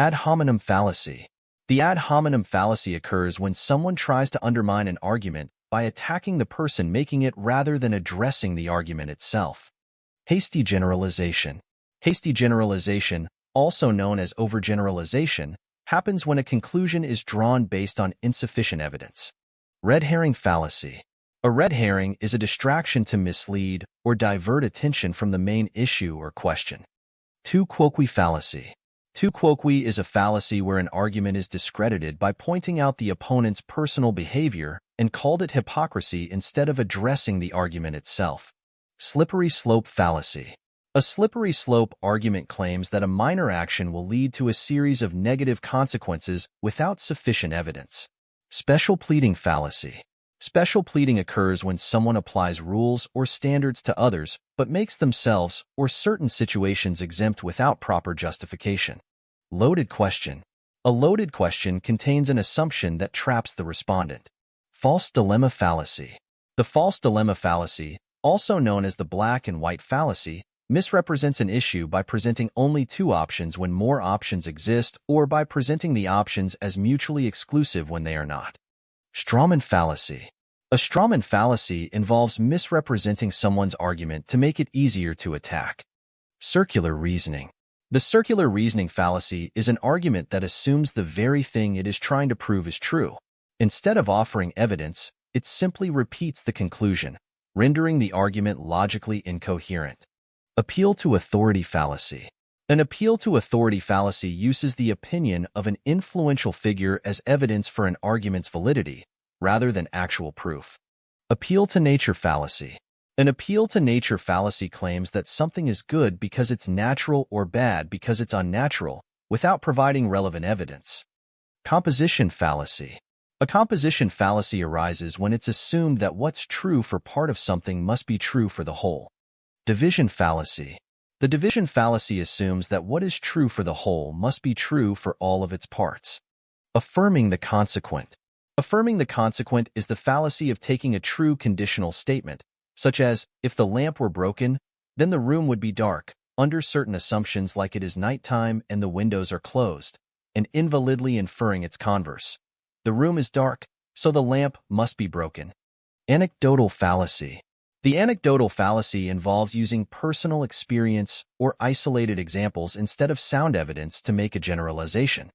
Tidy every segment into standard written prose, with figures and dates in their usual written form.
Ad hominem fallacy. The ad hominem fallacy occurs when someone tries to undermine an argument by attacking the person making it rather than addressing the argument itself. Hasty generalization. Hasty generalization, also known as overgeneralization, happens when a conclusion is drawn based on insufficient evidence. Red herring fallacy. A red herring is a distraction to mislead or divert attention from the main issue or question. Tu quoque fallacy. Tu quoque is a fallacy where an argument is discredited by pointing out the opponent's personal behavior and called it hypocrisy instead of addressing the argument itself. Slippery slope fallacy. A slippery slope argument claims that a minor action will lead to a series of negative consequences without sufficient evidence. Special pleading fallacy. Special pleading occurs when someone applies rules or standards to others but makes themselves or certain situations exempt without proper justification. Loaded question. A loaded question contains an assumption that traps the respondent. False dilemma fallacy. The false dilemma fallacy, also known as the black and white fallacy, misrepresents an issue by presenting only two options when more options exist or by presenting the options as mutually exclusive when they are not. Strawman fallacy. A strawman fallacy involves misrepresenting someone's argument to make it easier to attack. Circular reasoning. The circular reasoning fallacy is an argument that assumes the very thing it is trying to prove is true. Instead of offering evidence, it simply repeats the conclusion, rendering the argument logically incoherent. Appeal to authority fallacy. An appeal to authority fallacy uses the opinion of an influential figure as evidence for an argument's validity, rather than actual proof. Appeal to nature fallacy. An appeal to nature fallacy claims that something is good because it's natural or bad because it's unnatural, without providing relevant evidence. Composition fallacy. A composition fallacy arises when it's assumed that what's true for part of something must be true for the whole. Division fallacy. The division fallacy assumes that what is true for the whole must be true for all of its parts. Affirming the consequent. Affirming the consequent is the fallacy of taking a true conditional statement, such as, if the lamp were broken, then the room would be dark, under certain assumptions like it is nighttime and the windows are closed, and invalidly inferring its converse. The room is dark, so the lamp must be broken. Anecdotal fallacy. The anecdotal fallacy involves using personal experience or isolated examples instead of sound evidence to make a generalization.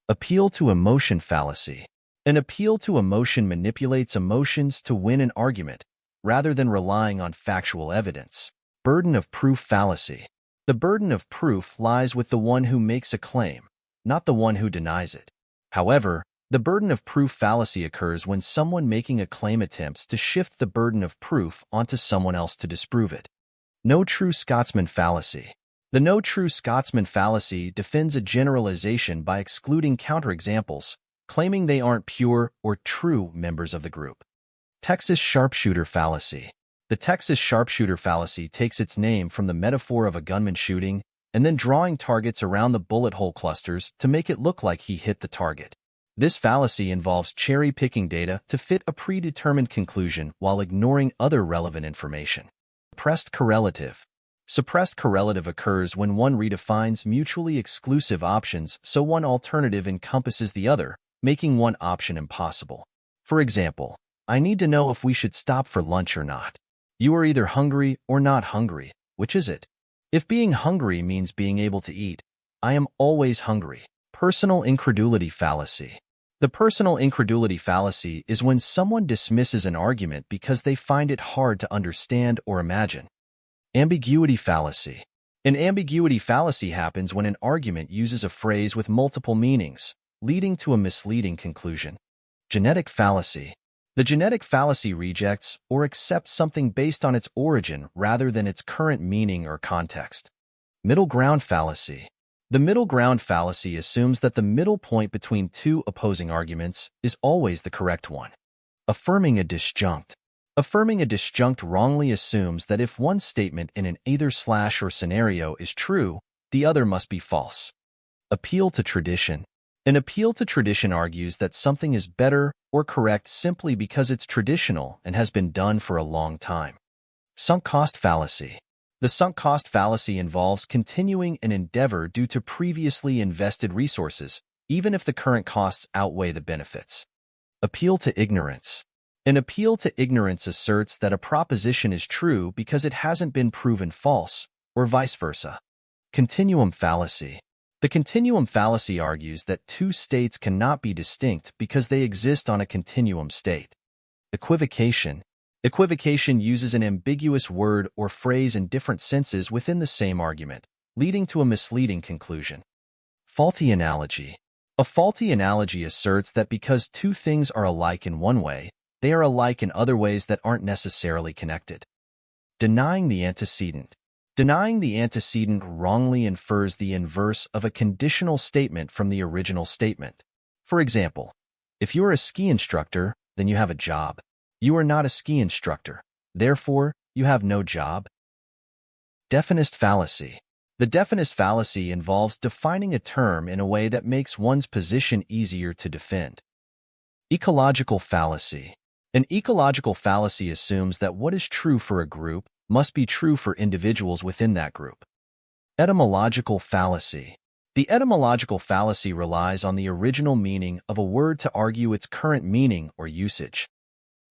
Appeal to emotion fallacy. An appeal to emotion manipulates emotions to win an argument, rather than relying on factual evidence. Burden of proof fallacy. The burden of proof lies with the one who makes a claim, not the one who denies it. However, the burden of proof fallacy occurs when someone making a claim attempts to shift the burden of proof onto someone else to disprove it. No true Scotsman fallacy. The no true Scotsman fallacy defends a generalization by excluding counterexamples, claiming they aren't pure or true members of the group. Texas sharpshooter fallacy. The Texas sharpshooter fallacy takes its name from the metaphor of a gunman shooting and then drawing targets around the bullet hole clusters to make it look like he hit the target. This fallacy involves cherry-picking data to fit a predetermined conclusion while ignoring other relevant information. Suppressed correlative. Suppressed correlative occurs when one redefines mutually exclusive options so one alternative encompasses the other, making one option impossible. For example, I need to know if we should stop for lunch or not. You are either hungry or not hungry. Which is it? If being hungry means being able to eat, I am always hungry. Personal incredulity fallacy. The personal incredulity fallacy is when someone dismisses an argument because they find it hard to understand or imagine. Ambiguity fallacy. An ambiguity fallacy happens when an argument uses a phrase with multiple meanings, leading to a misleading conclusion. Genetic fallacy. The genetic fallacy rejects or accepts something based on its origin rather than its current meaning or context. Middle ground fallacy. The middle ground fallacy assumes that the middle point between two opposing arguments is always the correct one. Affirming a disjunct. Affirming a disjunct wrongly assumes that if one statement in an either/or scenario is true, the other must be false. Appeal to tradition. An appeal to tradition argues that something is better or correct simply because it's traditional and has been done for a long time. Sunk cost fallacy. The sunk cost fallacy involves continuing an endeavor due to previously invested resources, even if the current costs outweigh the benefits. Appeal to ignorance. An appeal to ignorance asserts that a proposition is true because it hasn't been proven false, or vice versa. Continuum fallacy. The continuum fallacy argues that two states cannot be distinct because they exist on a continuum state. Equivocation. Equivocation uses an ambiguous word or phrase in different senses within the same argument, leading to a misleading conclusion. Faulty analogy. A faulty analogy asserts that because two things are alike in one way, they are alike in other ways that aren't necessarily connected. Denying the antecedent. Denying the antecedent wrongly infers the inverse of a conditional statement from the original statement. For example, if you are a ski instructor, then you have a job. You are not a ski instructor. Therefore, you have no job. Definist fallacy. The definist fallacy involves defining a term in a way that makes one's position easier to defend. Ecological fallacy. An ecological fallacy assumes that what is true for a group must be true for individuals within that group. Etymological fallacy. The etymological fallacy relies on the original meaning of a word to argue its current meaning or usage.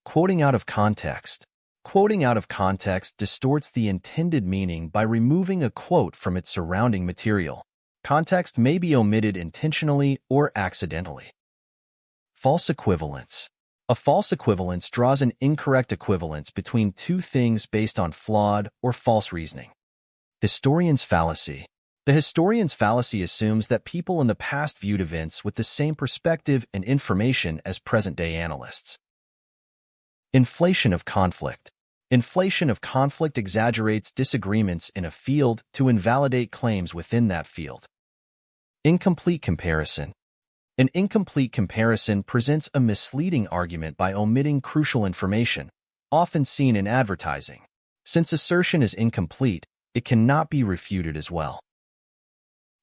Quoting out of context. Quoting out of context distorts the intended meaning by removing a quote from its surrounding material. Context may be omitted intentionally or accidentally. False equivalence. A false equivalence draws an incorrect equivalence between two things based on flawed or false reasoning. Historian's fallacy. The historian's fallacy assumes that people in the past viewed events with the same perspective and information as present-day analysts. Inflation of conflict. Inflation of conflict exaggerates disagreements in a field to invalidate claims within that field. Incomplete comparison. An incomplete comparison presents a misleading argument by omitting crucial information, often seen in advertising. Since assertion is incomplete, it cannot be refuted as well.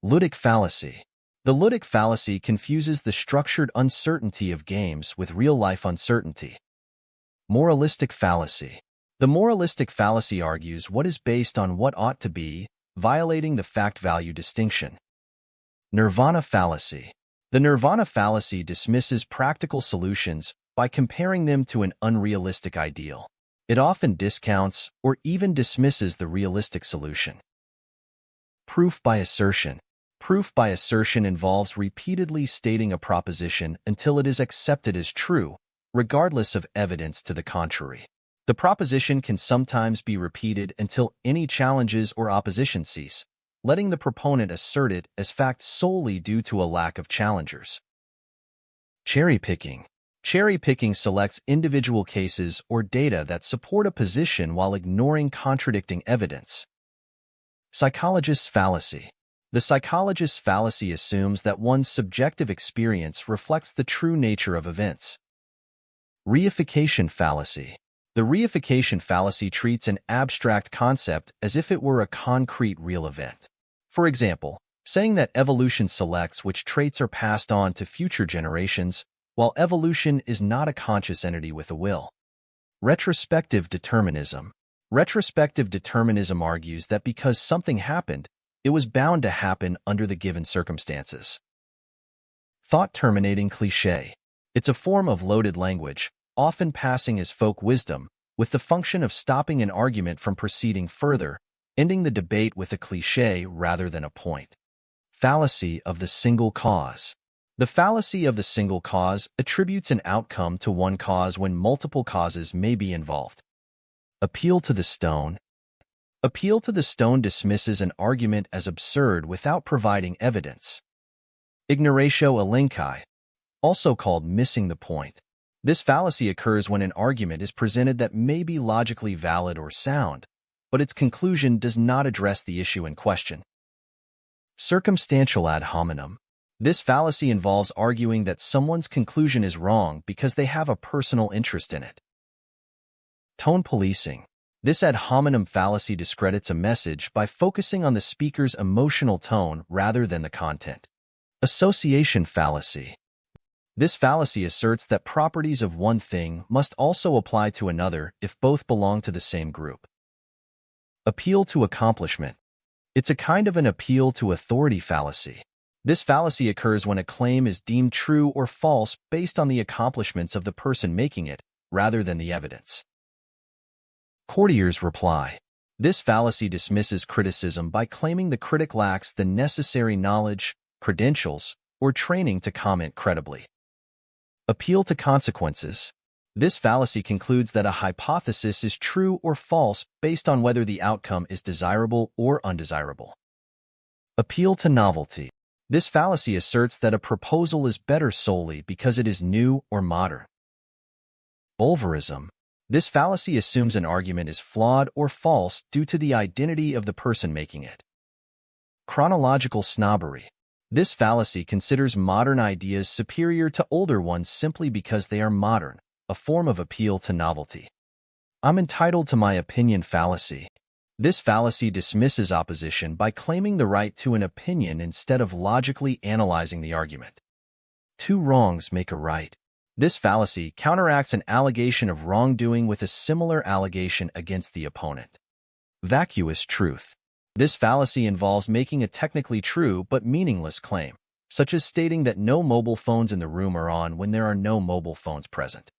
Ludic fallacy. The ludic fallacy confuses the structured uncertainty of games with real-life uncertainty. Moralistic fallacy. The moralistic fallacy argues what is based on what ought to be, violating the fact-value distinction. Nirvana fallacy. The nirvana fallacy dismisses practical solutions by comparing them to an unrealistic ideal. It often discounts or even dismisses the realistic solution. Proof by assertion. Proof by assertion involves repeatedly stating a proposition until it is accepted as true, regardless of evidence to the contrary. The proposition can sometimes be repeated until any challenges or opposition cease, letting the proponent assert it as fact solely due to a lack of challengers. Cherry-picking. Cherry-picking selects individual cases or data that support a position while ignoring contradicting evidence. Psychologist's fallacy. The psychologist's fallacy assumes that one's subjective experience reflects the true nature of events. Reification fallacy. The reification fallacy treats an abstract concept as if it were a concrete real event. For example, saying that evolution selects which traits are passed on to future generations, while evolution is not a conscious entity with a will. Retrospective determinism. Retrospective determinism argues that because something happened, it was bound to happen under the given circumstances. Thought-terminating cliché. It's a form of loaded language, often passing as folk wisdom, with the function of stopping an argument from proceeding further, ending the debate with a cliché rather than a point. Fallacy of the single cause. The fallacy of the single cause attributes an outcome to one cause when multiple causes may be involved. Appeal to the stone. Appeal to the stone dismisses an argument as absurd without providing evidence. Ignoratio elenchi, also called missing the point. This fallacy occurs when an argument is presented that may be logically valid or sound, but its conclusion does not address the issue in question. Circumstantial ad hominem. This fallacy involves arguing that someone's conclusion is wrong because they have a personal interest in it. Tone policing. This ad hominem fallacy discredits a message by focusing on the speaker's emotional tone rather than the content. Association fallacy. This fallacy asserts that properties of one thing must also apply to another if both belong to the same group. Appeal to accomplishment. It's a kind of an appeal to authority fallacy. This fallacy occurs when a claim is deemed true or false based on the accomplishments of the person making it, rather than the evidence. Courtier's reply. This fallacy dismisses criticism by claiming the critic lacks the necessary knowledge, credentials, or training to comment credibly. Appeal to consequences. This fallacy concludes that a hypothesis is true or false based on whether the outcome is desirable or undesirable. Appeal to novelty. This fallacy asserts that a proposal is better solely because it is new or modern. Bulverism. This fallacy assumes an argument is flawed or false due to the identity of the person making it. Chronological snobbery. This fallacy considers modern ideas superior to older ones simply because they are modern, a form of appeal to novelty. I'm entitled to my opinion fallacy. This fallacy dismisses opposition by claiming the right to an opinion instead of logically analyzing the argument. Two wrongs make a right. This fallacy counteracts an allegation of wrongdoing with a similar allegation against the opponent. Vacuous truth. This fallacy involves making a technically true but meaningless claim, such as stating that no mobile phones in the room are on when there are no mobile phones present.